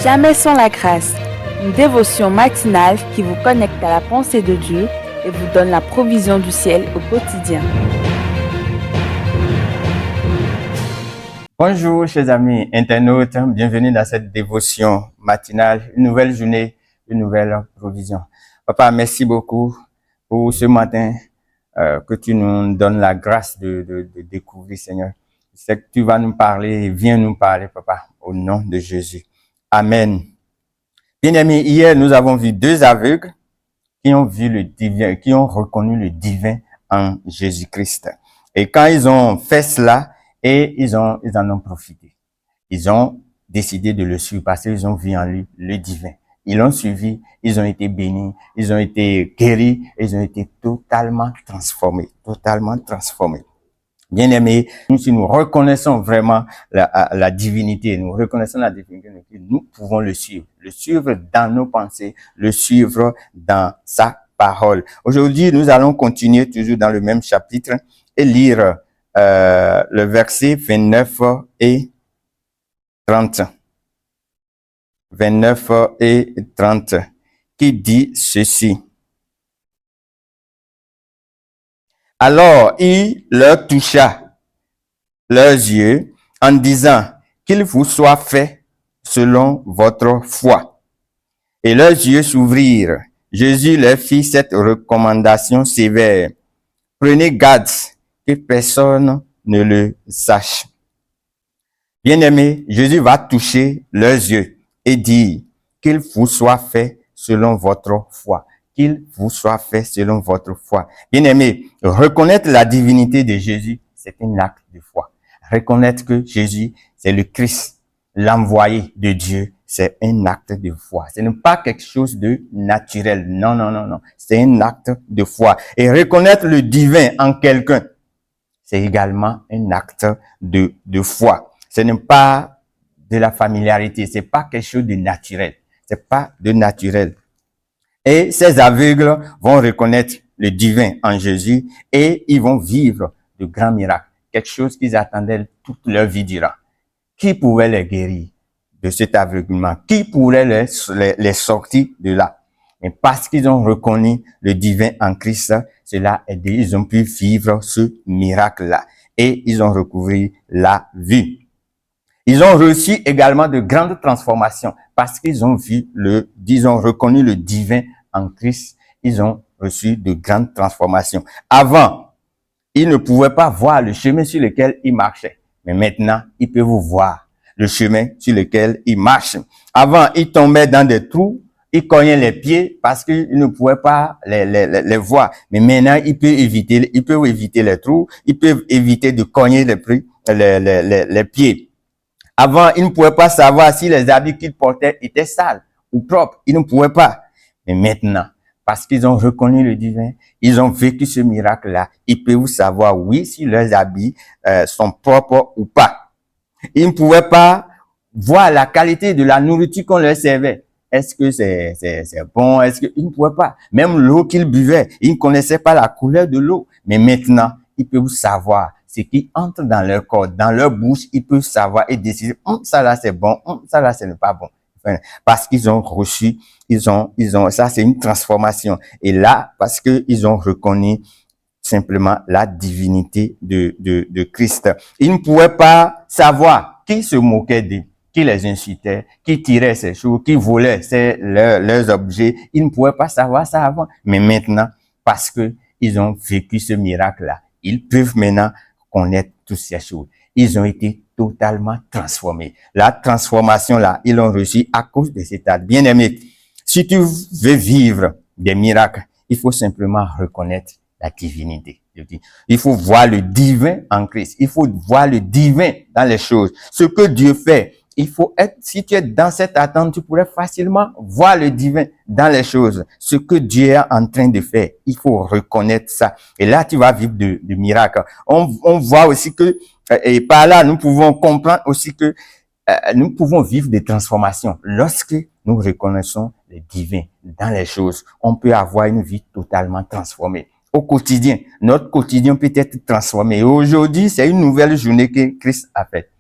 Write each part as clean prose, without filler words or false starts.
Jamais sans la grâce, une dévotion matinale qui vous connecte à la pensée de Dieu et vous donne la provision du ciel au quotidien. Bonjour chers amis internautes, bienvenue dans cette dévotion matinale, une nouvelle journée, une nouvelle provision. Papa, merci beaucoup pour ce matin que tu nous donnes la grâce de découvrir, Seigneur. C'est que tu vas nous parler, viens nous parler, Papa, au nom de Jésus. Amen. Bien-aimés, hier nous avons vu deux aveugles qui ont vu le divin, qui ont reconnu le divin en Jésus-Christ. Et quand ils ont fait cela, ils en ont profité. Ils ont décidé de le suivre parce qu'ils ont vu en lui le divin. Ils l'ont suivi, ils ont été bénis, ils ont été guéris, ils ont été totalement transformés, Bien-aimés, si nous reconnaissons vraiment la divinité, nous reconnaissons la divinité, nous pouvons le suivre dans nos pensées, le suivre dans sa parole. Aujourd'hui, nous allons continuer toujours dans le même chapitre et lire le verset 29 et 30. 29 et 30, qui dit ceci. Alors, il leur toucha leurs yeux en disant qu'il vous soit fait selon votre foi. Et leurs yeux s'ouvrirent. Jésus leur fit cette recommandation sévère. Prenez garde que personne ne le sache. Bien-aimés, Jésus va toucher leurs yeux et dire qu'il vous soit fait selon votre foi. Qu'il vous soit fait selon votre foi. Bien-aimés, reconnaître la divinité de Jésus, c'est un acte de foi. Reconnaître que Jésus, c'est le Christ, l'envoyé de Dieu, c'est un acte de foi. Ce n'est pas quelque chose de naturel. Non. C'est un acte de foi. Et reconnaître le divin en quelqu'un, c'est également un acte de foi. Ce n'est pas de la familiarité, c'est pas quelque chose de naturel. C'est pas de naturel. Et ces aveugles vont reconnaître le divin en Jésus et ils vont vivre de grands miracles. Quelque chose qu'ils attendaient toute leur vie durant. Qui pouvait les guérir de cet aveuglement? Qui pourrait les sortir de là? Mais parce qu'ils ont reconnu le divin en Christ, cela a aidé, ils ont pu vivre ce miracle-là. Et ils ont recouvré la vue. Ils ont reçu également de grandes transformations parce qu'ils ont reconnu le divin en Christ. Ils ont reçu de grandes transformations. Avant, ils ne pouvaient pas voir le chemin sur lequel ils marchaient. Mais maintenant, ils peuvent voir le chemin sur lequel ils marchent. Avant, ils tombaient dans des trous, ils cognaient les pieds parce qu'ils ne pouvaient pas les voir. Mais maintenant, ils peuvent éviter les trous, ils peuvent éviter de cogner les pieds. Avant, ils ne pouvaient pas savoir si les habits qu'ils portaient étaient sales ou propres. Ils ne pouvaient pas. Mais maintenant, parce qu'ils ont reconnu le divin, ils ont vécu ce miracle-là, ils peuvent savoir, oui, si leurs habits sont propres ou pas. Ils ne pouvaient pas voir la qualité de la nourriture qu'on leur servait. Est-ce que c'est bon? Ils ne pouvaient pas. Même l'eau qu'ils buvaient, ils ne connaissaient pas la couleur de l'eau. Mais maintenant, ils peuvent savoir ce qui entre dans leur corps, dans leur bouche, ils peuvent savoir et décider, ça là c'est bon, ça là ce n'est pas bon. Enfin, parce qu'ils ont reçu, ça c'est une transformation. Et là, parce que ils ont reconnu simplement la divinité de Christ. Ils ne pouvaient pas savoir qui se moquait d'eux, qui les incitait, qui tirait ses choses, qui volait leurs objets. Ils ne pouvaient pas savoir ça avant. Mais maintenant, parce que ils ont vécu ce miracle-là, ils peuvent maintenant connaître toutes ces choses. Ils ont été totalement transformés. La transformation-là, ils l'ont reçue à cause de cet acte. Bien-aimé, si tu veux vivre des miracles, il faut simplement reconnaître la divinité. Il faut voir le divin en Christ. Il faut voir le divin dans les choses. Ce que Dieu fait, il faut être, si tu es dans cette attente, tu pourrais facilement voir le divin dans les choses. Ce que Dieu est en train de faire, il faut reconnaître ça. Et là, tu vas vivre de miracles. On voit aussi que, et par là, nous pouvons comprendre aussi que nous pouvons vivre des transformations. Lorsque nous reconnaissons le divin dans les choses, on peut avoir une vie totalement transformée. Au quotidien, notre quotidien peut être transformé. Et aujourd'hui, c'est une nouvelle journée que Christ a faite.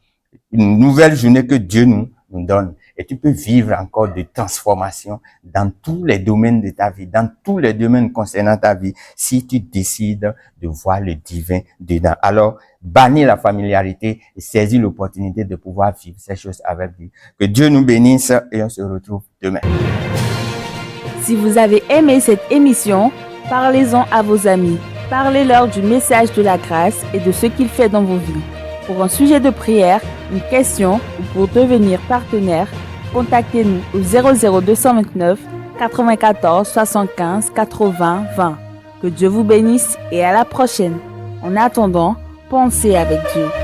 Une nouvelle journée que Dieu nous donne. et tu peux vivre encore de transformation dans tous les domaines de ta vie, dans tous les domaines concernant ta vie, si tu décides de voir le divin dedans. Alors, bannis la familiarité et saisis l'opportunité de pouvoir vivre ces choses avec lui. Que Dieu nous bénisse et on se retrouve demain. Si vous avez aimé cette émission, parlez-en à vos amis. Parlez-leur du message de la grâce et de ce qu'il fait dans vos vies. Pour un sujet de prière, une question ou pour devenir partenaire, contactez-nous au 00229 94 75 80 20. Que Dieu vous bénisse et à la prochaine. En attendant, pensez avec Dieu.